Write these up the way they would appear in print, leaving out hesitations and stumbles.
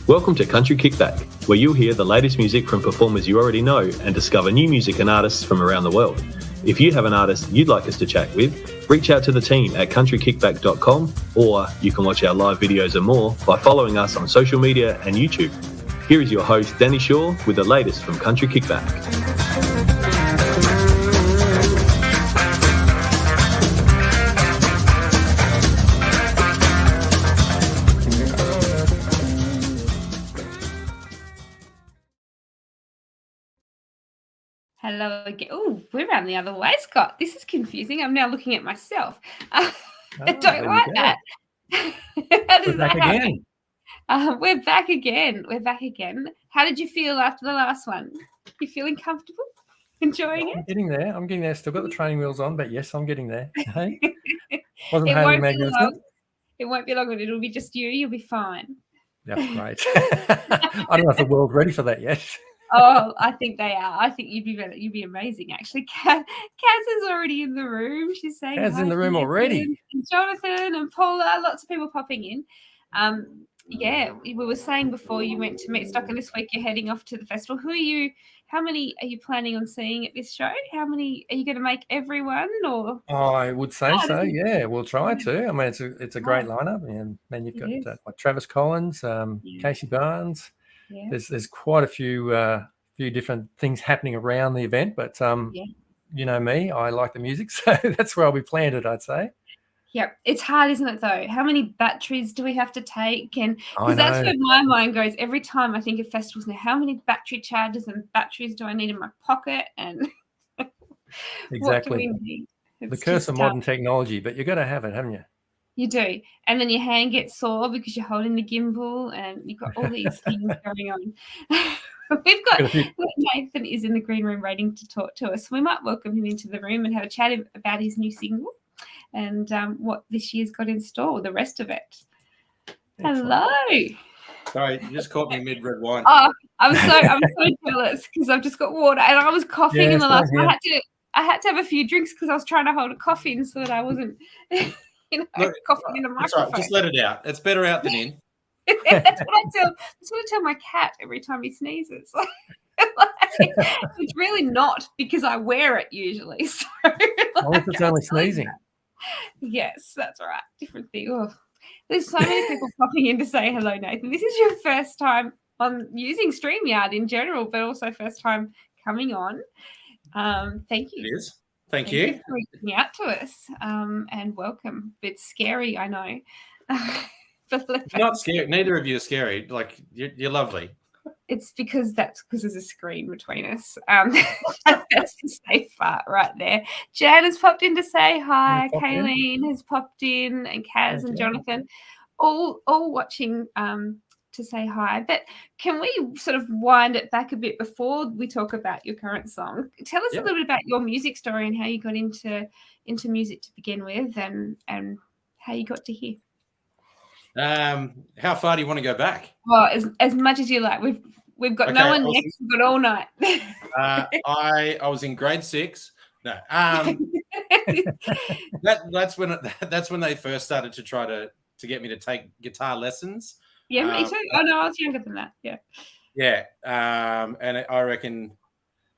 Welcome to Country Kickback, where you'll hear the latest music from performers you already know and discover new music and artists from around the world. If you have an artist you'd like us to chat with, reach out to the team at countrykickback.com, or you can watch our live videos and more by following us on social media and YouTube. Here is your host, Danni Shaw, with the latest from Country Kickback. Hello again. Oh, we're around the other way, Scott. This is confusing. I'm now looking at myself. I don't like that. How does that happen? We're back again. How did you feel after the last one? You feeling comfortable? Enjoying it? I'm getting there. Still got the training wheels on, but yes, I'm getting there. Hey? It won't be long, but it'll be just you. You'll be fine. Yeah, great. I don't know if the world's ready for that yet. Oh, I think they are. I think you'd be amazing, actually. Kaz is already in the room. She's saying Kaz in the room already. And Jonathan and Paula, lots of people popping in. We were saying before you went to Meat Stock, and this week you're heading off to the festival. How many are you planning on seeing at this show? How many are you going to make everyone? Or I would say so. Yeah, we'll try to. I mean, it's a great lineup, and then you've got like Travis Collins, Casey Barnes. Yeah. There's quite a few different things happening around the event, but you know me, I like the music, so that's where I'll be planted, I'd say. Yeah, it's hard, isn't it, though? How many batteries do we have to take? And because that's where my mind goes every time I think of festivals now. How many battery chargers and batteries do I need in my pocket? And exactly. What do we need? The curse of modern technology, but you've got to have it, haven't you? You do. And then your hand gets sore because you're holding the gimbal and you've got all these things going on. We've got Nathan is in the green room waiting to talk to us. We might welcome him into the room and have a chat about his new single and what this year's got in store, the rest of it. Excellent. Hello. Sorry, you just caught me mid red wine. Oh, I'm so jealous because I've just got water and I was coughing in the last one. I had to have a few drinks because I was trying to hold a coffee in so that I wasn't coughing in the microphone. That's right, just let it out. It's better out than in. That's what I tell my cat every time he sneezes. It's really not because I wear it usually. So, it's only sneezing. Yes, that's right. Different thing. Oh, there's so many people popping in to say hello, Nathan. This is your first time on using StreamYard in general, but also first time coming on. Thank you. It is. Thank you for reaching out to us, and welcome. It's scary, I know. Not scary. Neither of you are scary. Like you're lovely. It's because there's a screen between us. That's the safe part right there. Jan has popped in to say hi. Kayleen has popped in, and Kaz and Jonathan, all watching to say hi. But can we sort of wind it back a bit before we talk about your current song? Tell us a little bit about your music story and how you got into music to begin with, and how you got to here. How far do you want to go back? Well, as much as you like. We've got no one next. We've got all night. I was in grade 6. No, that's when they first started to try to get me to take guitar lessons. Yeah, me too. Oh no, I was younger than that. Yeah. Yeah, and I reckon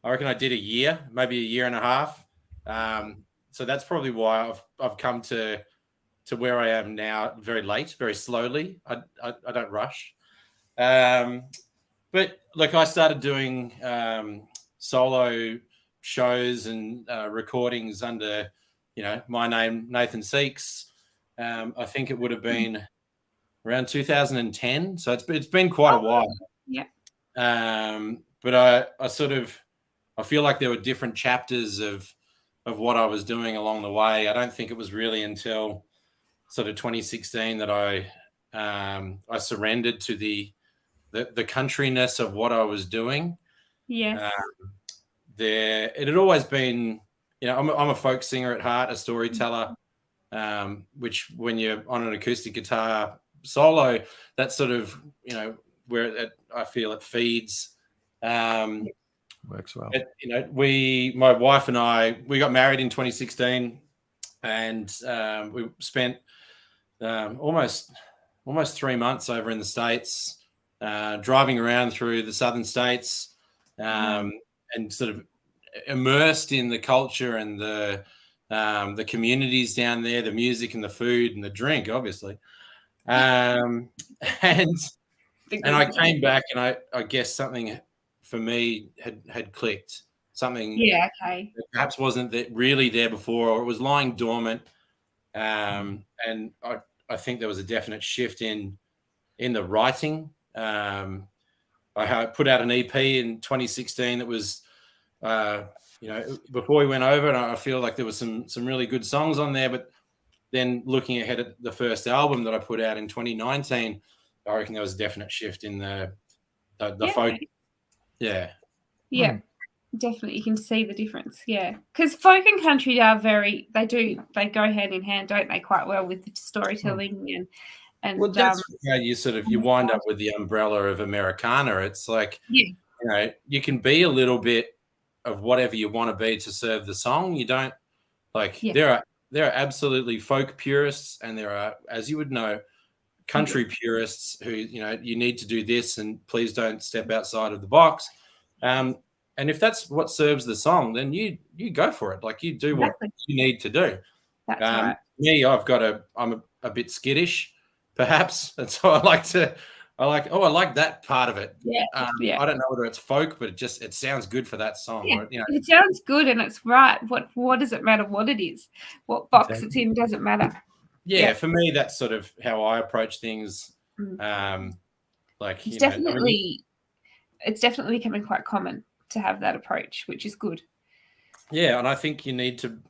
I did a year, maybe a year and a half. So that's probably why I've come to where I am now very late, very slowly. I don't rush. But look, I started doing solo shows and recordings under, my name, Nathan Seeckts. I think it would have been around 2010. So it's been quite a while. Yeah. But I feel like there were different chapters of what I was doing along the way. I don't think it was really until sort of 2016 that I surrendered to the countryness of what I was doing. Yes. It had always been, I'm a folk singer at heart, a storyteller, which when you're on an acoustic guitar solo, that's sort of, where I feel it feeds. Works well. My wife and I, we got married in 2016 and we spent almost 3 months over in the States driving around through the southern states, and sort of immersed in the culture and the communities down there, the music and the food and the drink, obviously. And I came back, and I guess something for me had clicked. Something that perhaps wasn't really there before, or it was lying dormant. And I think there was a definite shift in the writing. I put out an EP in 2016 that was, before we went over, and I feel like there was some really good songs on there. But then looking ahead at the first album that I put out in 2019, I reckon there was a definite shift in the folk. Yeah. Yeah. Definitely, you can see the difference. Yeah, because folk and country are they go hand in hand, don't they? Quite well with the storytelling and. Well, that's how you wind up with the umbrella of Americana. It's like you can be a little bit of whatever you want to be to serve the song. You don't there are absolutely folk purists, and there are, as you would know, country purists who you need to do this and please don't step outside of the box. And if that's what serves the song, then you go for it. Like, you do what you need to do. That's right. Me, I'm a bit skittish, perhaps. And so I like that part of it. Yeah. I don't know whether it's folk, but it sounds good for that song. Yeah. Or, it sounds good and it's right. What does it matter what it is? What box it's in doesn't matter. Yeah, for me, that's sort of how I approach things. It's definitely becoming quite common to have that approach, which is good. Yeah, and I think I need to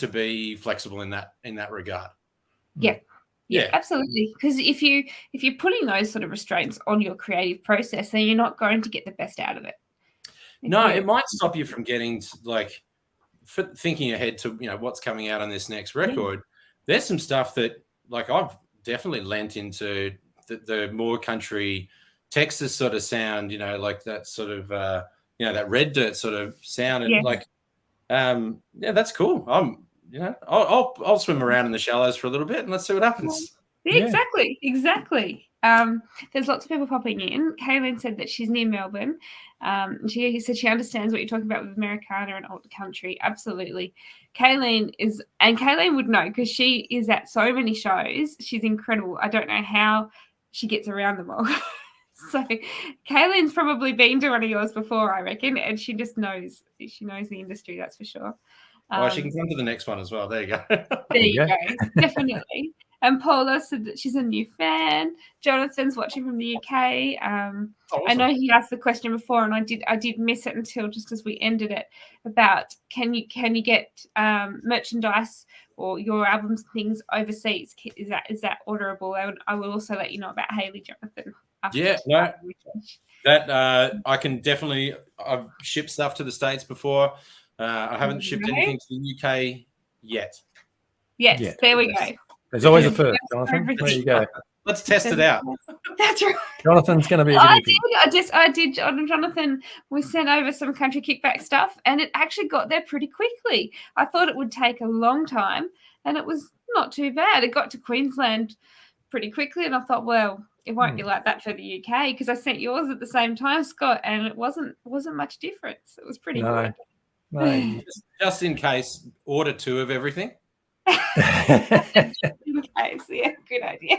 be flexible in that regard. Yeah, absolutely. Because if you're putting those sort of restraints on your creative process, then you're not going to get the best out of it. No, it might stop you from getting thinking ahead to what's coming out on this next record. There's some stuff that I've definitely lent into the more country Texas sort of sound, like that sort of, that red dirt sort of sound. And that's cool. I'll swim around in the shallows for a little bit and let's see what happens. Yeah, exactly. There's lots of people popping in. Kaylin said that she's near Melbourne. She said she understands what you're talking about with Americana and alt country. Absolutely. Kaylin would know because she is at so many shows. She's incredible. I don't know how she gets around them all. So Kaylin's probably been to one of yours before, I reckon, and she just knows. She knows the industry, that's for sure. She can come to the next one as well. There you go. There you go. Definitely. And Paula said that she's a new fan. Jonathan's watching from the UK. Awesome. I know he asked the question before, and I did miss it until just as we ended it, about can you get merchandise or your albums things overseas? Is that orderable? I will also let you know about Hayley, Jonathan. That I can definitely. I've shipped stuff to the States before. I haven't shipped anything to the UK yet. Yes, there we go. There's always a first, Jonathan. There you go. Let's test it out. That's right. Jonathan's going to be a I did, Jonathan. We sent over some country kickback stuff, and it actually got there pretty quickly. I thought it would take a long time, and it was not too bad. It got to Queensland pretty quickly, and I thought, well, it won't be like that for the UK because I sent yours at the same time, Scott, and it wasn't much difference. It was pretty good. No. Just in case, order 2 of everything. In case, yeah, good idea.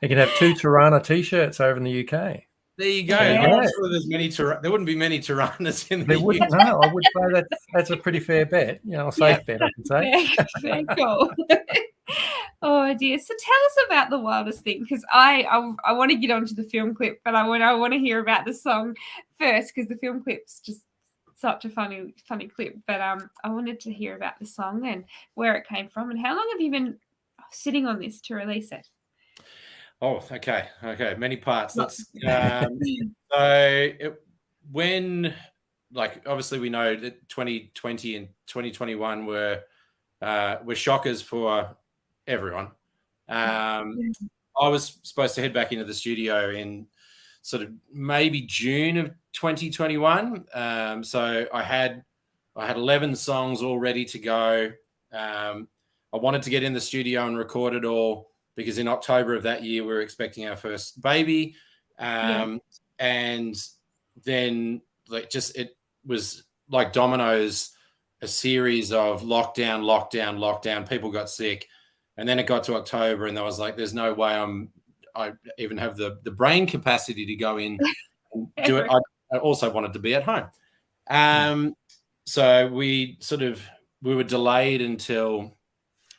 You can have 2 Tirana t-shirts over in the UK. There you go. I'm sure there wouldn't be many Tiranas in the UK. No, I would say that's a pretty fair bet. A safe bet, I can say. Very cool. Oh dear. So tell us about the wildest thing, because I want to get onto the film clip, but I want to hear about the song first because the film clip's just such a funny clip. But I wanted to hear about the song and where it came from and how long have you been sitting on this to release it? Oh, okay. Many parts. Let's. When obviously we know that 2020 and 2021 were shockers for everyone. I was supposed to head back into the studio in sort of maybe June of 2021. So I had 11 songs all ready to go. I wanted to get in the studio and record it all because in October of that year we were expecting our first baby, and then it was like dominoes, a series of lockdown. People got sick, and then it got to October, and I was like, "There's no way I even have the brain capacity to go in and do it." I also wanted to be at home, so we were delayed until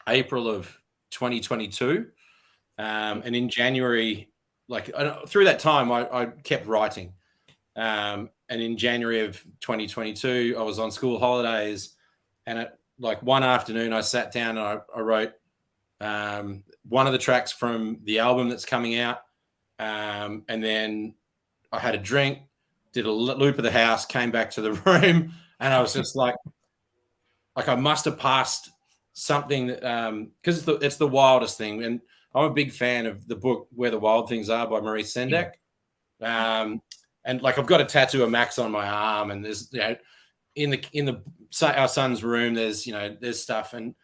April of 2022, and in January, through that time, I kept writing. And in January of 2022, I was on school holidays, and at one afternoon, I sat down and I wrote one of the tracks from the album that's coming out, and then I had a drink, did a loop of the house, came back to the room, and I was just like I must have passed something because it's the wildest thing, and I'm a big fan of the book Where the Wild Things Are by Maurice Sendak. And I've got a tattoo of Max on my arm, and there's in our son's room there's stuff, and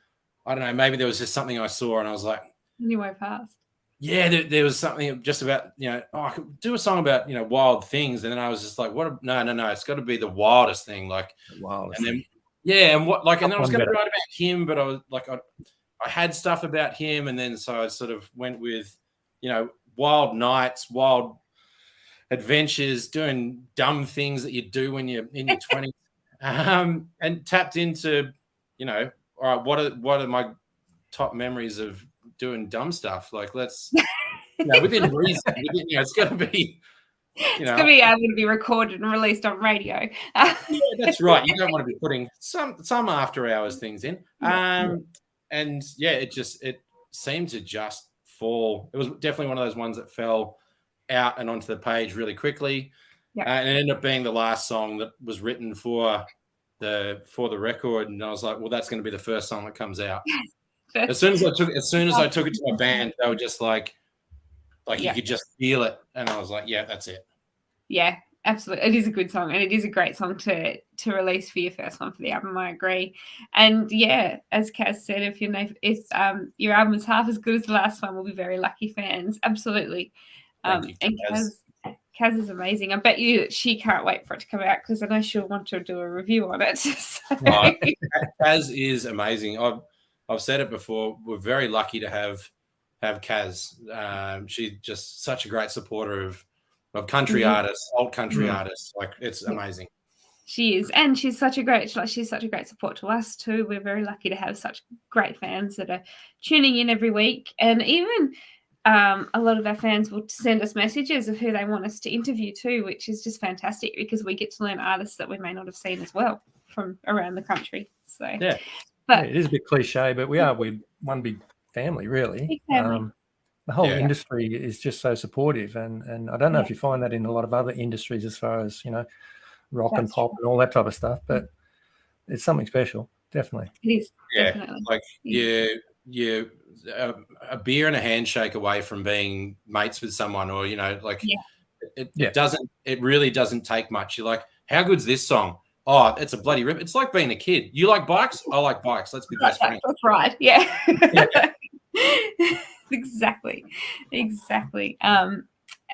I don't know, maybe there was just something I saw and I was like, you went past. Yeah, there was something just about I could do a song about wild things, and then I was just like, no, it's got to be the wildest thing, the wildest. And then and then I was going to write about him, but I was I had stuff about him, and then so I sort of went with wild nights, wild adventures, doing dumb things that you do when you're in your 20s, and tapped into all right, what are my top memories of doing dumb stuff? Let's within reason, it's got to be it's going to be able to be recorded and released on radio. Yeah, that's right. You don't want to be putting some after hours things in. And it seemed to just fall. It was definitely one of those ones that fell out and onto the page really quickly. And it ended up being the last song that was written for the record. And I was like, well, that's going to be the first song that comes out. As soon as I took it to my band, they were just like you could just feel it. And I was like, yeah, that's it. Yeah, absolutely. It is a good song, and it is a great song to release for your first one for the album. I agree. And yeah, as Kaz said, if your album is half as good as the last one, we'll be very lucky fans. Absolutely. Thank you, and Kaz is amazing. I bet you she can't wait for it to come out, because I know she'll want to do a review on it. So. Kaz is amazing. I've said it before. We're very lucky to have Kaz. She's just such a great supporter of country artists, old country artists. It's amazing. She is, and she's such a great support to us too. We're very lucky to have such great fans that are tuning in every week, and even a lot of our fans will send us messages of who they want us to interview too, which is just fantastic, because we get to learn artists that we may not have seen as well from around the country. So yeah, but it is a bit cliche, but we're one big family, really. Big family. The whole industry is just so supportive, and I don't know if you find that in a lot of other industries as far as rock and pop and all that type of stuff, but it's something special, definitely. It is. Yeah, definitely. you're a beer and a handshake away from being mates with someone, or it really doesn't take much. You're like, how good's this song? Oh, it's a bloody rip. It's like being a kid. You like bikes? I like bikes. Let's be best friends. That's right. Yeah. Exactly.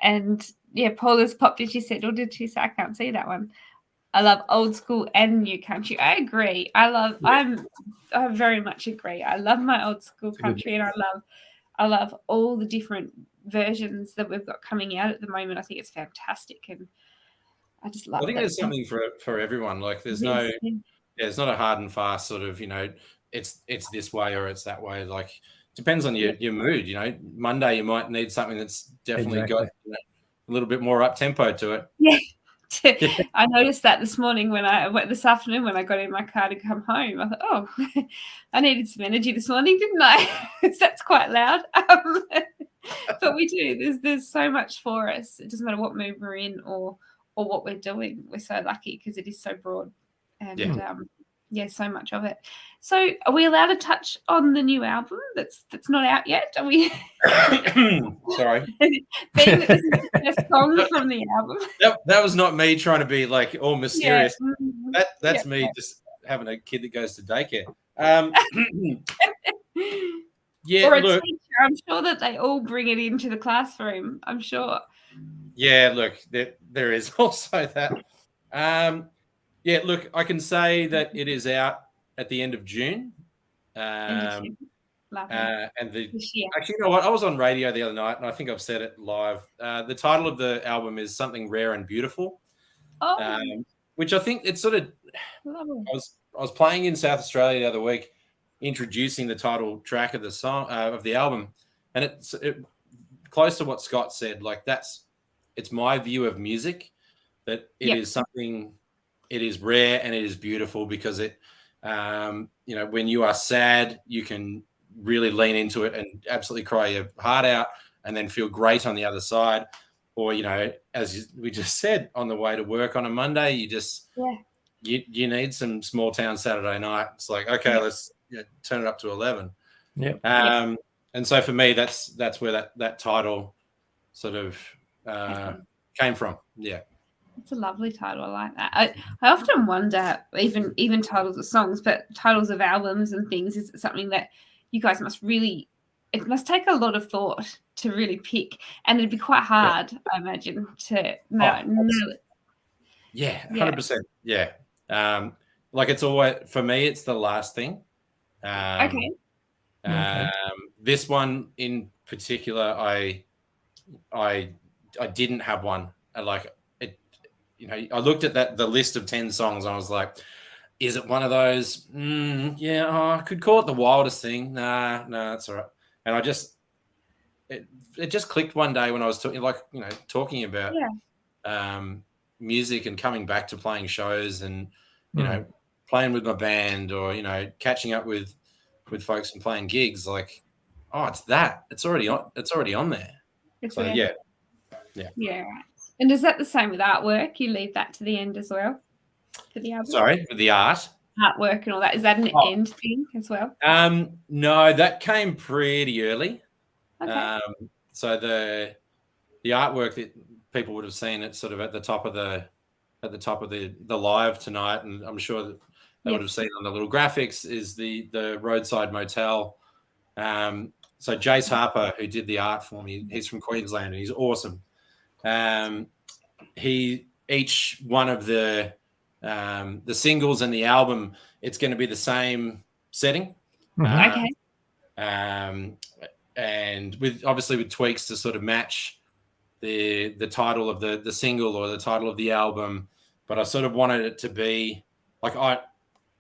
And yeah, Paula's popped. Did she say, or did she say? I can't see that one. I love old school and new country. I agree. I very much agree. I love my old school country, and I love all the different versions that we've got coming out at the moment. I think it's fantastic, and I just love it. I think there's something for everyone. There's it's not a hard and fast sort of, it's this way or it's that way. Depends on your mood. Monday you might need something that's definitely got a little bit more up tempo to it. Yeah. I noticed that this afternoon when I got in my car to come home. I thought, oh, I needed some energy this morning, didn't I? That's quite loud. But we do. There's so much for us. It doesn't matter what mood we're in or what we're doing. We're so lucky because it is so broad, and so much of it. So are we allowed to touch on the new album that's not out yet? Are we? Sorry. Being that this is the first song from the album. That was not me trying to be all mysterious. Yeah. That's me just having a kid that goes to daycare. Yeah, or a look, teacher. I'm sure that they all bring it into the classroom. I'm sure. Yeah, look, there is also that. Yeah, look, I can say that it is out at the end of June. Lovely. And actually, you know what? I was on radio the other night, and I think I've said it live. The title of the album is Something Rare and Beautiful, which I think it's sort of. I was playing in South Australia the other week, introducing the title track of the song of the album, and it's close to what Scott said. Like it's my view of music that it is something. It is rare and it is beautiful because it, when you are sad, you can really lean into it and absolutely cry your heart out and then feel great on the other side. Or, as we just said, on the way to work on a Monday, you just, you need some small town Saturday night. It's like, okay, let's turn it up to 11. Yeah. And so for me, that's where that title sort of came from. Yeah. It's a lovely title. I like that. I often wonder, even titles of songs, but titles of albums and things, is something that you guys it must take a lot of thought to really pick, and it'd be quite hard, I imagine, to know. Yeah, 100%. Yeah. Like it's always, for me, it's the last thing. Okay. This one in particular, I didn't have one. I looked at the list of 10 songs and I was like, is it one of those? I could call it the wildest thing. Nah, that's all right. And it just clicked one day when I was talking about music and coming back to playing shows and, playing with my band or, catching up with folks and playing gigs. Like, oh, it's already on there. Yeah. Right. And is that the same with artwork? You leave that to the end as well for the album? Sorry, for the artwork and all that. Is that an end thing as well? No, that came pretty early. Okay. So the artwork that people would have seen, it's sort of at the top of the live tonight, and I'm sure that they would have seen on the little graphics is the roadside motel. So Jace Harper, who did the art for me, he's from Queensland and he's awesome. Each one of the singles and the album, it's going to be the same setting. Okay. And with tweaks to sort of match the title of the single or the title of the album, but I sort of wanted it to be like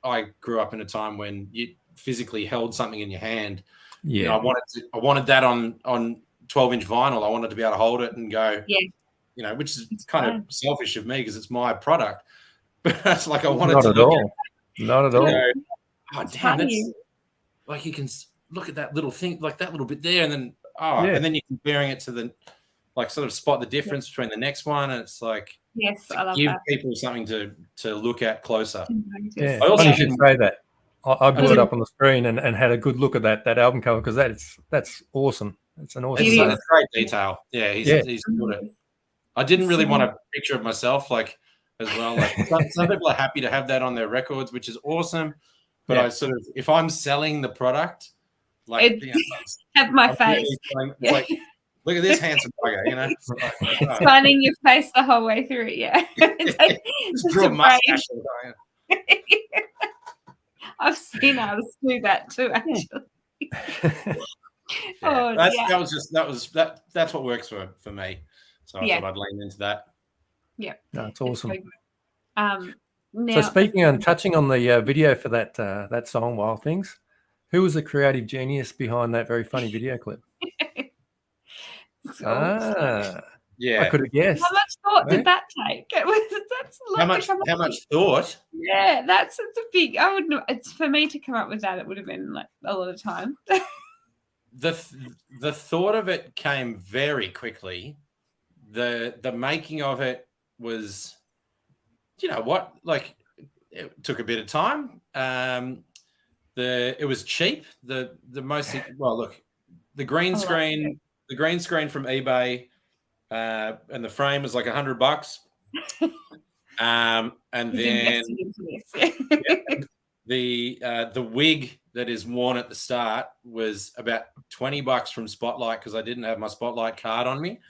I grew up in a time when you physically held something in your hand. Yeah, I wanted that on 12-inch vinyl. I wanted to be able to hold it and go, which is kind of selfish of me because it's my product. But it's like I wanted to not at all. Go, oh, damn, that's like you can look at that little thing, like that little bit there, and then and then you're comparing it to the sort of spot the difference between the next one, and it's like I love give that. people something to look at closer. Yeah, funny you should say that. I brought it up on the screen and had a good look at that album cover because that's awesome. It's an awesome. It's a great detail. Yeah, he's good at it. I didn't really want a picture of myself as well. Like some people are happy to have that on their records, which is awesome. But I sort of, if I'm selling the product, have my face. Really look at this handsome bugger, Signing your face the whole way through it. Yeah, just draw a mustache. I've seen artists do that too, actually. That's what works for me. So I thought I'd lean into that. Yeah, that's awesome. Now, so touching on the video for that song, Wild Things, who was the creative genius behind that very funny video clip? Yeah, I could have guessed. How much thought did that take? How much thought? Yeah, it's a big. It's for me to come up with that. It would have been like a lot of time. The thought of it came very quickly. The making of it was, it took a bit of time. It was cheap. The green screen. The green screen from eBay and the frame was like $100. And then the wig that is worn at the start was about $20 from Spotlight because I didn't have my Spotlight card on me.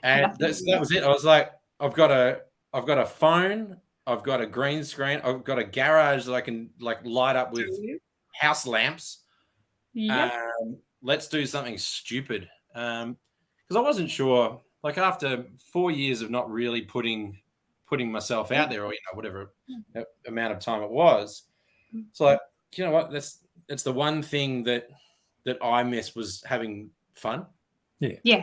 And that was it. I was like, I've got a phone, I've got a green screen, I've got a garage that I can like light up with house lamps. Yep. Let's do something stupid. Because I wasn't sure, like after 4 years of not really putting myself out there, or whatever amount of time it was, it's like, you know what, that's the one thing that I miss was having fun. Yeah.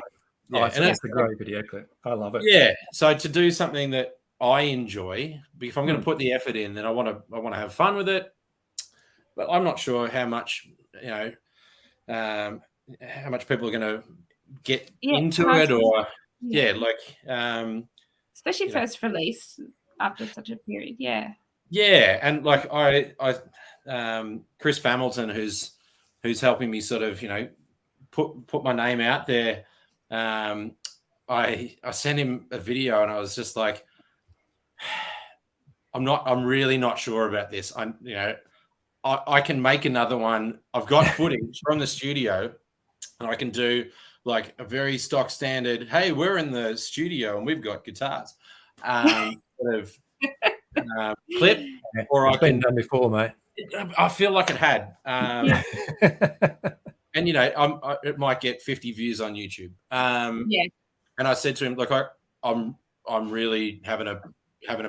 It's a great video clip. I love it. Yeah. So to do something that I enjoy, if I'm going to put the effort in, then I want to have fun with it. But I'm not sure how much how much people are going to get into it, or especially first release after such a period. Yeah, and like I Chris Hamilton, who's helping me sort of put my name out there. I sent him a video and I was just like, I'm really not sure about this. I can make another one. I've got footage from the studio and I can do like a very stock standard, hey, we're in the studio and we've got guitars sort of clip. Or it's been done before, mate. I feel like it had. And it might get 50 views on YouTube. And I said to him, look, I'm really having a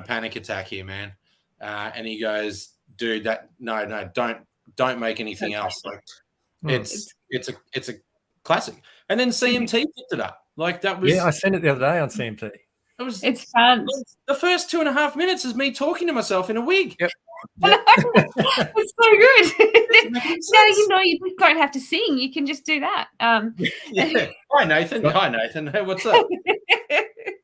panic attack here, man. And he goes, dude, no, don't make anything else. Like it's a classic. And then CMT picked it up. Like that was I sent it the other day on CMT. It's fun. The first 2.5 minutes is me talking to myself in a wig. Yep. It's so good. No, you don't have to sing. You can just do that. Hi, Nathan. Hey, what's up?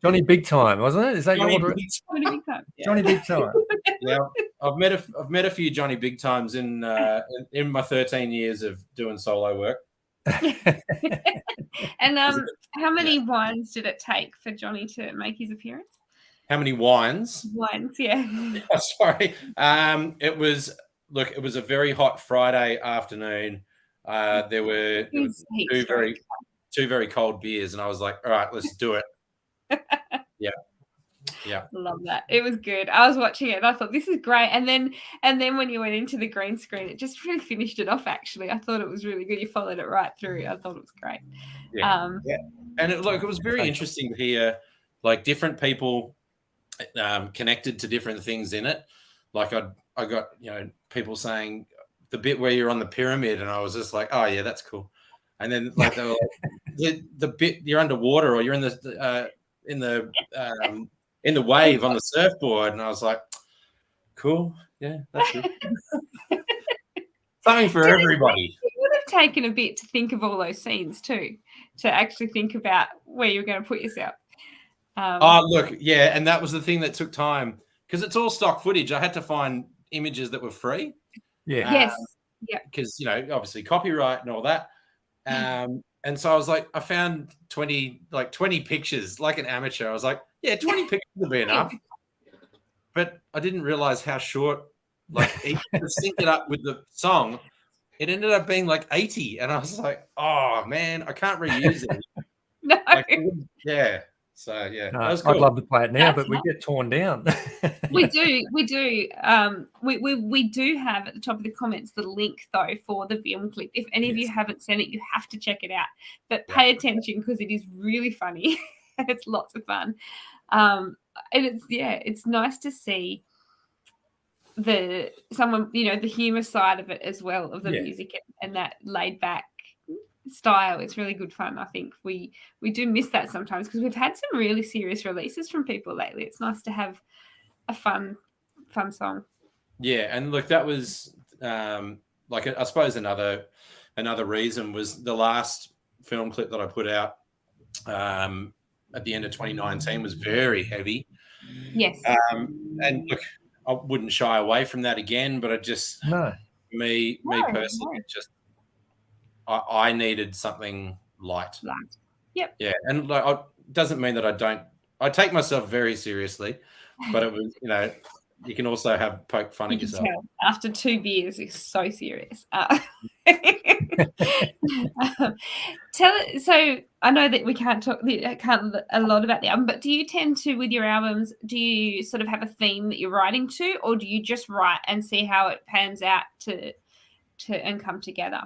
Johnny Big Time, wasn't it? Is that Johnny your Johnny Big Time? Johnny Big Time. Yeah, I've met a few Johnny Big Times in my 13 years of doing solo work. And how many wines did it take for Johnny to make his appearance? How many wines? Wines, yeah. Oh, sorry. It was a very hot Friday afternoon. There were two very cold beers, and I was like, all right, let's do it. Yeah. Love that. It was good. I was watching it and I thought this is great. And then when you went into the green screen, it just really finished it off. Actually, I thought it was really good. You followed it right through. I thought it was great. And it was very interesting to hear like different people connected to different things in it. Like I got people saying the bit where you're on the pyramid, and I was just like, oh yeah, that's cool. And then like they were like, the bit you're underwater or you're in the wave on the surfboard, and I was like, cool, yeah, that's good. Something for everybody. It would have taken a bit to think of all those scenes too, to actually think about where you're going to put yourself. And that was the thing that took time because it's all stock footage. I had to find images that were free. Yeah. Yes. Yeah. Because obviously copyright and all that. And so I was like, I found 20 pictures like an amateur. I was like, yeah, 20 pictures would be enough. But I didn't realize how short, like, to sync it up with the song, it ended up being like 80. And I was like, oh, man, I can't reuse it. No. Yeah. So, yeah. No, that was cool. I'd love to play it now, but we get torn down. We do. We do have at the top of the comments the link, though, for the film clip. If any of you haven't seen it, you have to check it out. But pay attention because it is really funny. It's lots of fun. And it's nice to see the humor side of it as well, of the music and that laid back style. It's really good fun. I think we do miss that sometimes because we've had some really serious releases from people lately. It's nice to have a fun song. Yeah, and look, that was I suppose another reason was the last film clip that I put out at the end of 2019 was very heavy. Yes. And look, I wouldn't shy away from that again, but me personally, just I needed something light. Yep. Yeah, and it doesn't mean that I take myself very seriously, but it was you can also poke fun at yourself. After 2 beers, it's so serious. So I know that we can't talk a lot about the album, but do you tend to, with your albums, do you sort of have a theme that you're writing to, or do you just write and see how it pans out to and come together?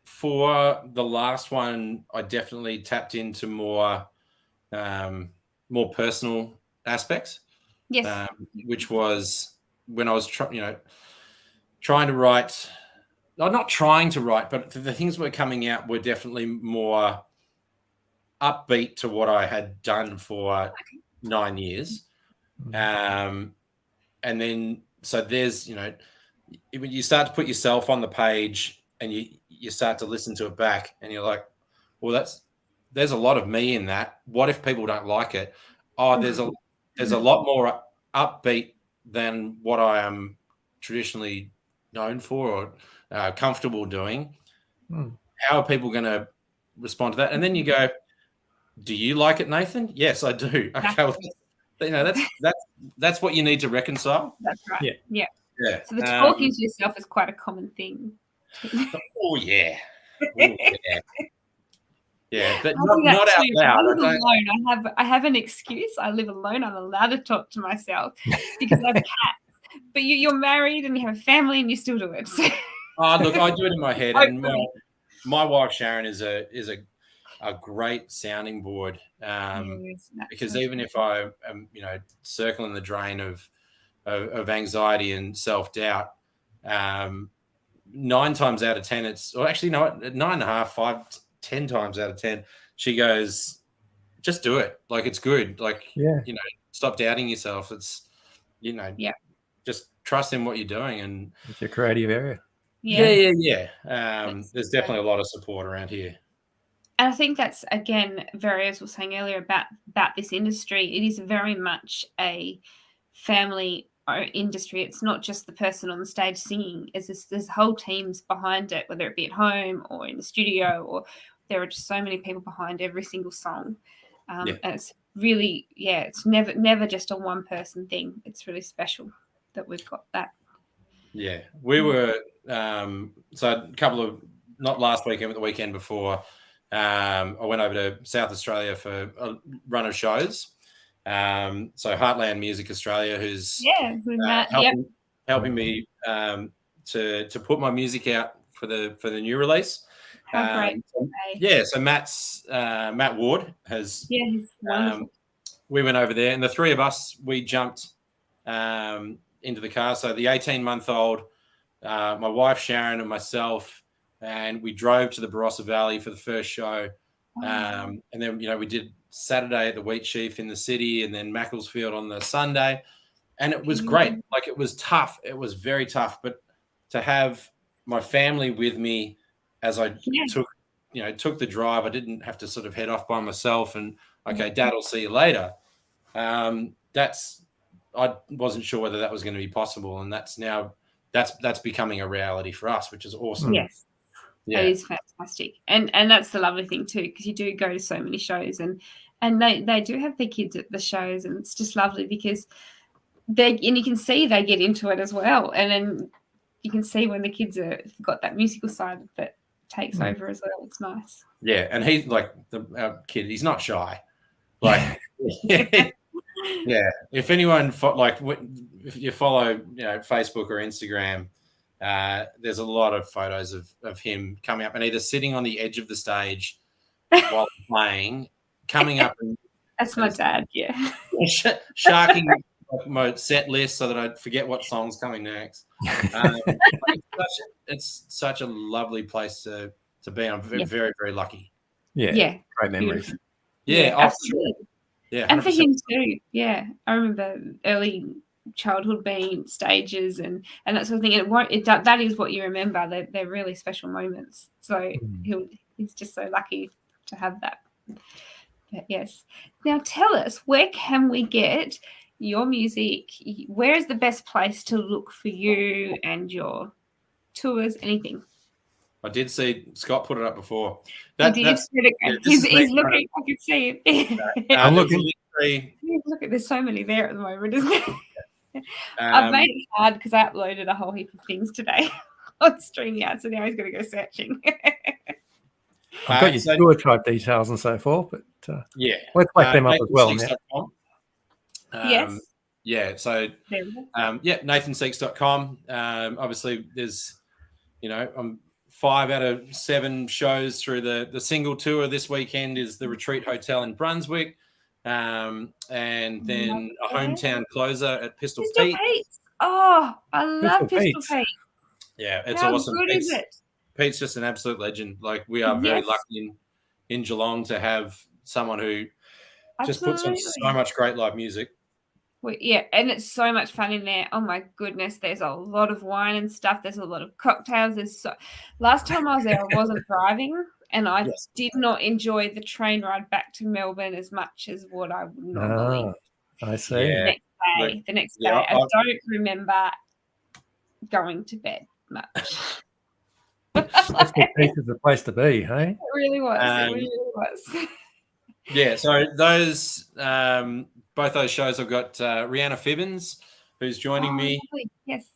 For the last one, I definitely tapped into more personal aspects. Yes. Which was when I was trying to write. Not trying to write, but the things that were coming out were definitely more upbeat to what I had done for 9 years. And then, so there's, when you start to put yourself on the page and you start to listen to it back and you're like, well, there's a lot of me in that. What if people don't like it? Oh, there's a lot more upbeat than what I am traditionally known for or comfortable doing. How are people going to respond to that? And then you go, do you like it, Nathan? Yes, I do. Okay, well, that's what you need to reconcile. That's right. Yeah. So the talking to yourself is quite a common thing. Oh yeah. Yeah, but not out loud. I live alone. I have an excuse. I live alone. I'm allowed to talk to myself because I have cats. But you're married and you have a family and you still do it. So. Look, I do it in my head. And my wife Sharon is a great sounding board. Because even if I am, circling the drain of anxiety and self-doubt, 9 times out of 10, 9.5, 5, 10 times out of 10, she goes, just do it. Like, it's good. Like, stop doubting yourself. It's, just trust in what you're doing. And it's your creative area. Yeah. There's definitely a lot of support around here. And I think that's, again, as we were saying earlier about this industry, it is very much a family industry. It's not just the person on the stage singing. There's whole teams behind it, whether it be at home or in the studio, or there are just so many people behind every single song. And it's really, it's never just a one person thing. It's really special that we've got that. Yeah, we were so a couple of, not last weekend but the weekend before, I went over to South Australia for a run of shows. So Heartland Music Australia, who's helping me to put my music out for the new release. How great! So Matt Ward has. Yeah, he's wonderful. We went over there, and the three of us, we jumped into the car. So the 18-month-old, my wife Sharon, and myself, and we drove to the Barossa Valley for the first show. And then we did Saturday at the Wheat Sheaf in the city, and then Macclesfield on the Sunday, and it was great. Like, it was tough. It was very tough, but to have my family with me as I took the drive, I didn't have to sort of head off by myself and Dad will see you later. I wasn't sure whether that was going to be possible, and that's becoming a reality for us, which is awesome. Yes. Yeah. That is fantastic. And that's the lovely thing too, because you do go to so many shows and they do have their kids at the shows, and it's just lovely because you can see they get into it as well. And then you can see when the kids have got that musical side that takes over as well. It's nice. Yeah. And he's like our kid, he's not shy. Like, yeah. If anyone if you follow, Facebook or Instagram, there's a lot of photos of him coming up and either sitting on the edge of the stage while playing, coming up and that's my dad, sharking my set list so that I forget what song's coming next. It's such a lovely place to be. I'm very, very, very lucky. Yeah. Great memories. Beautiful. Yeah, absolutely. Yeah, 100%. And for him too. Yeah, I remember early childhood being stages and that sort of thing. And that is what you remember. They're really special moments. So he's just so lucky to have that. But yes. Now tell us, where can we get your music? Where is the best place to look for you and your tours? Anything? I did see Scott put it up before. He's looking. I can see it. I'm looking. 3. Look at, there's so many there at the moment, isn't it? I've made it hard because I uploaded a whole heap of things today on StreamYard, so now he's going to go searching. I've got your tour type details and so forth, but let's whack them up as well. Yes. Yeah. So, nathanseeckts.com. Obviously, there's, I'm 5 out of 7 shows through the single tour. This weekend is the Retreat Hotel in Brunswick, and then a hometown closer at Pistol Pete's. Oh, I love Pistol Pete's. Yeah, it's How awesome. Good is it? Pete's just an absolute legend. Like, we are very lucky in Geelong to have someone who just puts on so much great live music. Well, and it's so much fun in there. Oh my goodness, there's a lot of wine and stuff. There's a lot of cocktails. Last time I was there, I wasn't driving, and I did not enjoy the train ride back to Melbourne as much as what I would normally. I see. The next day, I don't remember going to bed much. Pete's is the place to be, hey? It really was. It really was. Yeah, so those both those shows, I've got Rihanna Fibbins, who's joining me. Yes.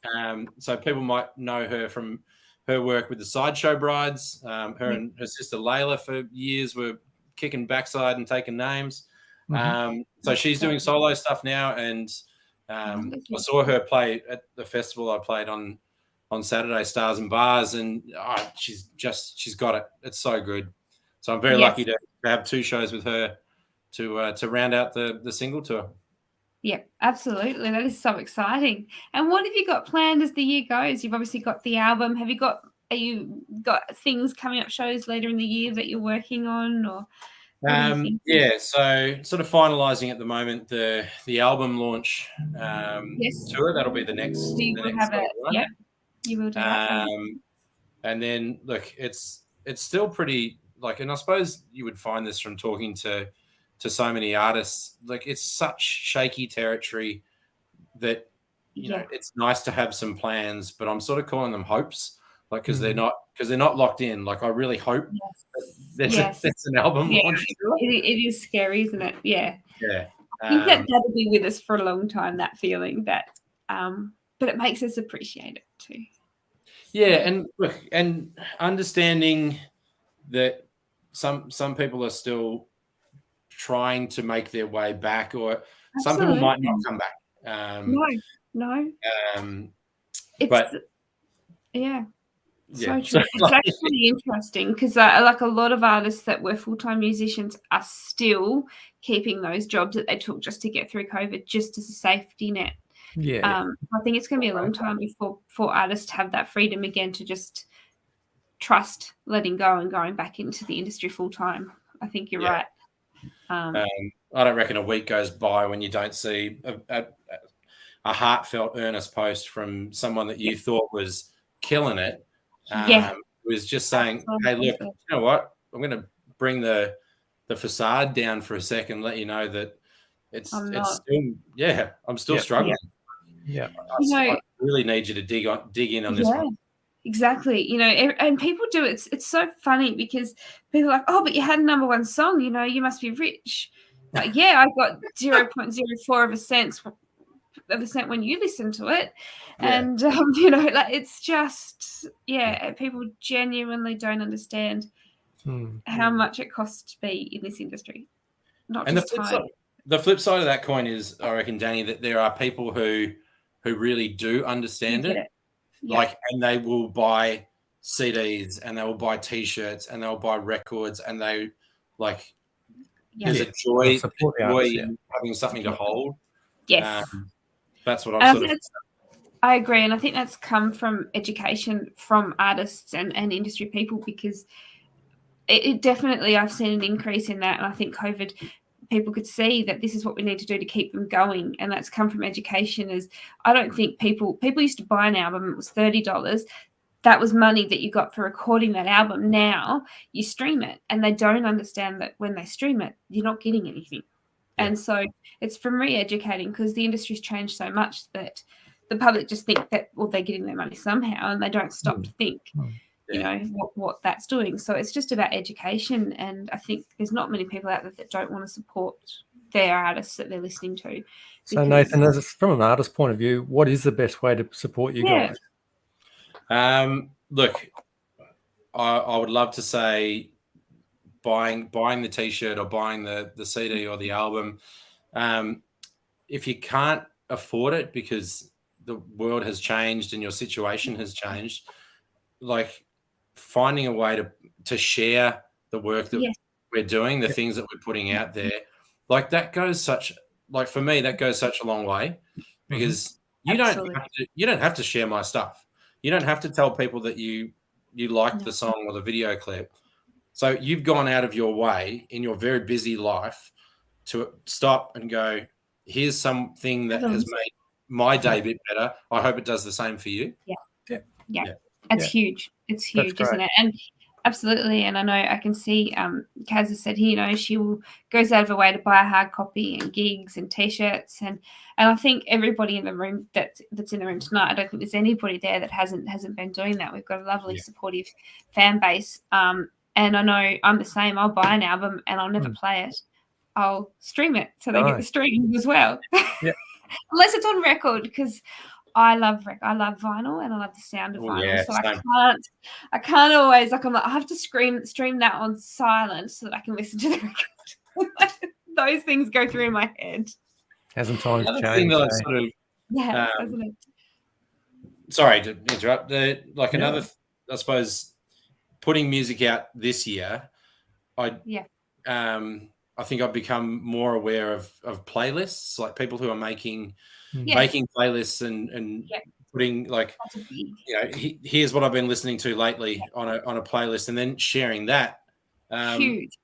So people might know her from her work with the Sideshow Brides. Her and her sister Layla for years were kicking backside and taking names. So she's doing solo stuff now, and I saw her play at the festival I played on Saturday, Stars and Bars, and she's got it. It's so good. So I'm very lucky to have 2 shows with her to round out the single tour. Yeah, absolutely. That is so exciting. And what have you got planned as the year goes? You've obviously got the album. Are you got things coming up, shows later in the year that you're working on, or? So sort of finalising at the moment the album launch tour. That'll be the next. So you will have it. Yeah, you will do that. And then look, it's still pretty and I suppose you would find this from talking to so many artists. Like, it's such shaky territory that you know it's nice to have some plans, but I'm sort of calling them hopes, because they're not locked in. Like, I really hope there's an album launch. It is scary, isn't it? Yeah. I think that'll be with us for a long time. That feeling but it makes us appreciate it too. Yeah, and understanding that some people are still trying to make their way back, or some people might not come back. No. So true. It's actually interesting because like a lot of artists that were full-time musicians are still keeping those jobs that they took just to get through COVID, just as a safety net. I think it's going to be a long time before artists have that freedom again to just trust letting go and going back into the industry full-time. I think you're right. I don't reckon a week goes by when you don't see a heartfelt, earnest post from someone that you thought was killing it. Was just saying, hey, look, you know what? I'm going to bring the facade down for a second, let you know that I'm still struggling. I really need you to dig in on this one. Exactly. And people do it. It's so funny because people are like, oh, but you had a number 1 song, you must be rich. Like, I got 0.04 of a cent when you listen to it. And it's just people genuinely don't understand how much it costs to be in this industry. The flip side of that coin is, I reckon, Danny, that there are people who really do understand it. And they will buy CDs and they will buy T-shirts and they'll buy records, and they there's a joy in having something to hold. That's what I'm I agree, and I think that's come from education from artists and industry people, because it definitely, I've seen an increase in that, and I think COVID, people could see that this is what we need to do to keep them going, and that's come from education. As I don't think people used to buy an album, it was $30. That was money that you got for recording that album. Now you stream it, and they don't understand that when they stream it, you're not getting anything. And so it's from re-educating, because the industry's changed so much that the public just think that, well, they're getting their money somehow, and they don't stop to think, what that's doing. So it's just about education, and I think there's not many people out there that don't want to support their artists that they're listening to. So Nathan, from an artist point of view, what is the best way to support you guys? Look, I would love to say buying the T-shirt or buying the CD or the album. If you can't afford it because the world has changed and your situation has changed, like finding a way to share the work that we're doing, the things that we're putting out there, like that goes for me, that goes such a long way, because you don't have to share my stuff. You don't have to tell people that you liked the song or the video clip. So you've gone out of your way in your very busy life to stop and go, here's something that has made my day a bit better. I hope it does the same for you. Yeah. It's huge. It's huge, isn't it? And absolutely. And I know I can see Kaz has said here, she goes out of her way to buy a hard copy and gigs and T-shirts. And I think everybody in the room that's in the room tonight, I don't think there's anybody there that hasn't been doing that. We've got a lovely, supportive fan base. And I know I'm the same. I'll buy an album and I'll never play it. I'll stream it so they get the streams as well. Unless it's on record, because I love vinyl and I love the sound of vinyl. So I can't always, like, I have to stream that on silent so that I can listen to the record. Those things go through my head. Hasn't time changed. Thing that sort of, hasn't it? Sorry to interrupt. Another, I suppose, putting music out this year, I think I've become more aware of playlists, like people who are making playlists and putting here's what I've been listening to lately on a playlist, and then sharing that. Huge.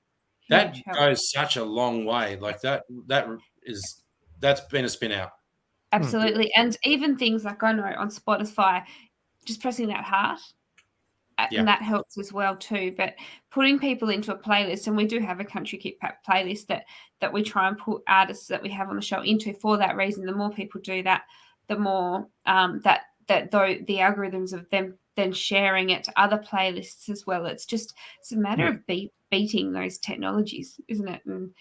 That goes such a long way. Like that's been a spin out. Absolutely. And even things like, I know on Spotify, just pressing that heart, and that helps as well too. But putting people into a playlist, and we do have a Country Kickback playlist that we try and put artists that we have on the show into for that reason. The more people do that, the more the algorithms of them then sharing it to other playlists as well. It's a matter of beating those technologies, isn't it? And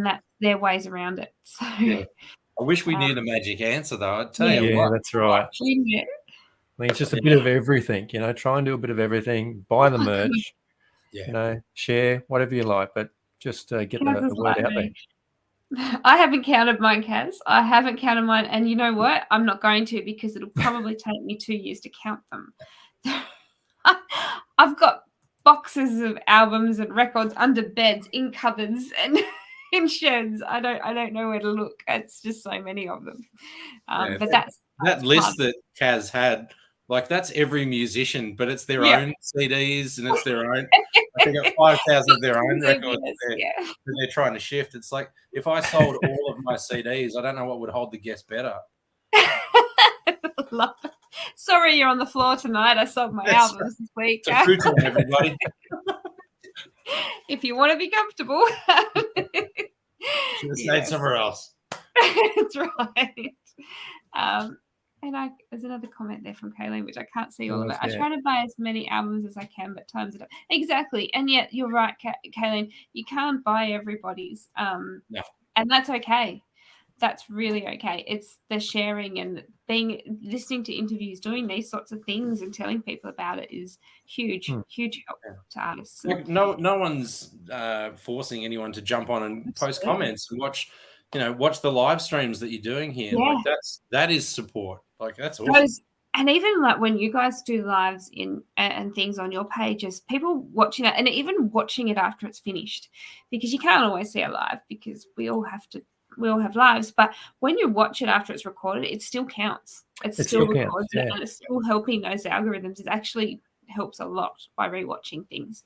that's their ways around it. So I wish we knew the magic answer, though. I'd tell you what. That's right. I mean, it's just a bit of everything, try and do a bit of everything, buy the merch, share whatever you like, but just get the word out there. I haven't counted mine, Kaz. I haven't counted mine. And you know what? I'm not going to, because it'll probably take me 2 years to count them. I've got boxes of albums and records under beds, in cupboards, and in sheds. I don't know where to look. It's just so many of them. But that's list that Kaz had. Like, that's every musician, but it's their own CDs and it's their own. They got 5,000 of their own records that they're trying to shift. It's like, if I sold all of my CDs, I don't know what would hold the guest better. Love it. Sorry, you're on the floor tonight. I sold my albums this week. It's a fruit on everybody. If you want to be comfortable, should have stayed somewhere else. That's right. And there's another comment there from Kayleen, which I can't see all of it. I try to buy as many albums as I can, but times it up. Exactly. And yet you're right, Kayleen. You can't buy everybody's. And that's okay. That's really okay. It's the sharing and listening to interviews, doing these sorts of things and telling people about it is huge help to artists. Look, no one's forcing anyone to jump on and post comments and watch the live streams that you're doing here. Yeah. Like that is support. Like, that's awesome. And even like when you guys do lives and things on your pages, people watching it and even watching it after it's finished, because you can't always see it live because we all have lives. But when you watch it after it's recorded, it still counts. It still records it, and it's still helping those algorithms. It actually helps a lot by rewatching things.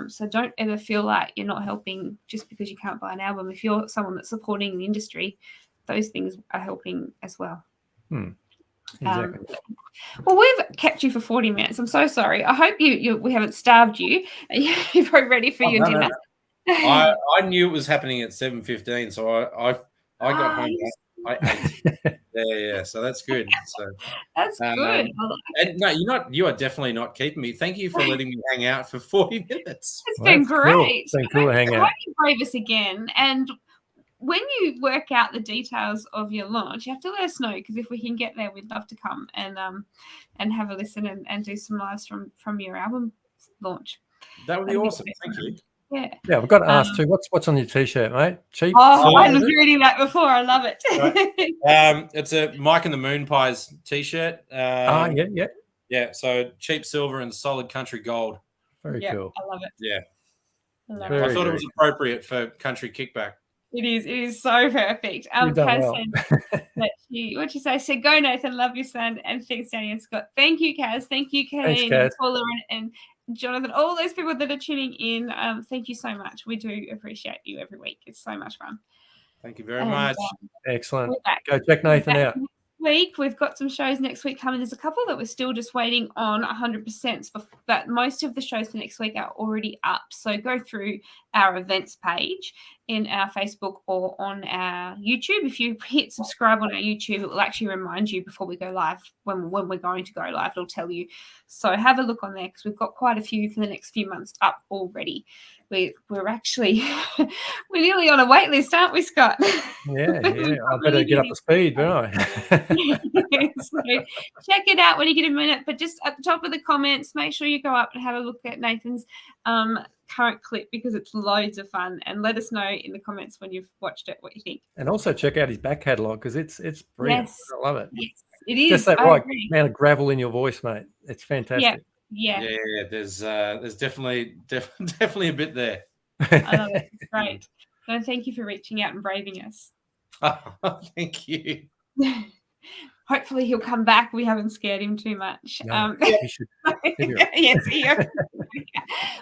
So don't ever feel like you're not helping just because you can't buy an album. If you're someone that's supporting the industry, those things are helping as well. Exactly. Well, we've kept you for 40 minutes. I'm so sorry. I hope we haven't starved you. You're very ready for your dinner. No. I knew it was happening at 7:15, so I got home. I ate. Yeah. So that's good. So that's good. And no, you are definitely not keeping me. Thank you for letting me hang out for 40 minutes. It's been great. Cool. It's been cool to hang out. I hope you brave us again. And when you work out the details of your launch, you have to let us know, because if we can get there, we'd love to come and have a listen and do some lives from your album launch. That would be awesome. Thank you. Yeah. Yeah, we've got to ask too. What's on your t-shirt, mate? Cheap. Oh, I was reading that before. I love it. Right. It's a Mike and the Moon Pies t-shirt. Yeah. So cheap silver and solid country gold. Very cool. I love it. Yeah. I thought it was appropriate for country kickback. It is so perfect. You've done well. What'd you say? Said, go Nathan, love your son, and thanks Danni and Scott. Thank you, Kaz. Thank you, Kayleen, and Paula, and Jonathan, all those people that are tuning in. Thank you so much. We do appreciate you every week. It's so much fun. Thank you very much. Excellent. Go check Nathan out. Week we've got some shows next week coming. There's a couple that we're still just waiting on 100%, but most of the shows for next week are already up. So go through our events page in our Facebook or on our YouTube. If you hit subscribe on our YouTube, it will actually remind you before we go live, when we're going to go live. It'll tell you. So have a look on there, because we've got quite a few for the next few months up already. We're actually we're nearly on a wait list, aren't we, Scott? Yeah. I better get up to speed, don't I? So check it out when you get a minute. But just at the top of the comments, make sure you go up and have a look at Nathan's current clip, because it's loads of fun. And let us know in the comments when you've watched it what you think. And also check out his back catalogue, because it's brilliant. Yes. I love it. Yes, it is. Just that right amount of gravel in your voice, mate. It's fantastic. Yeah. There's definitely a bit there. I love it. It's great. So thank you for reaching out and braving us. Oh, thank you. Hopefully he'll come back. We haven't scared him too much. No, he should. Yes.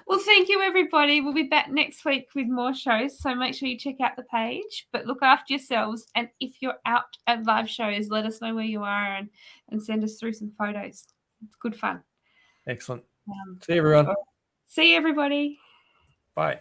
Well, thank you, everybody. We'll be back next week with more shows, so make sure you check out the page. But look after yourselves, and if you're out at live shows, let us know where you are and send us through some photos. It's good fun. Excellent. See you, everyone. See you, everybody. Bye.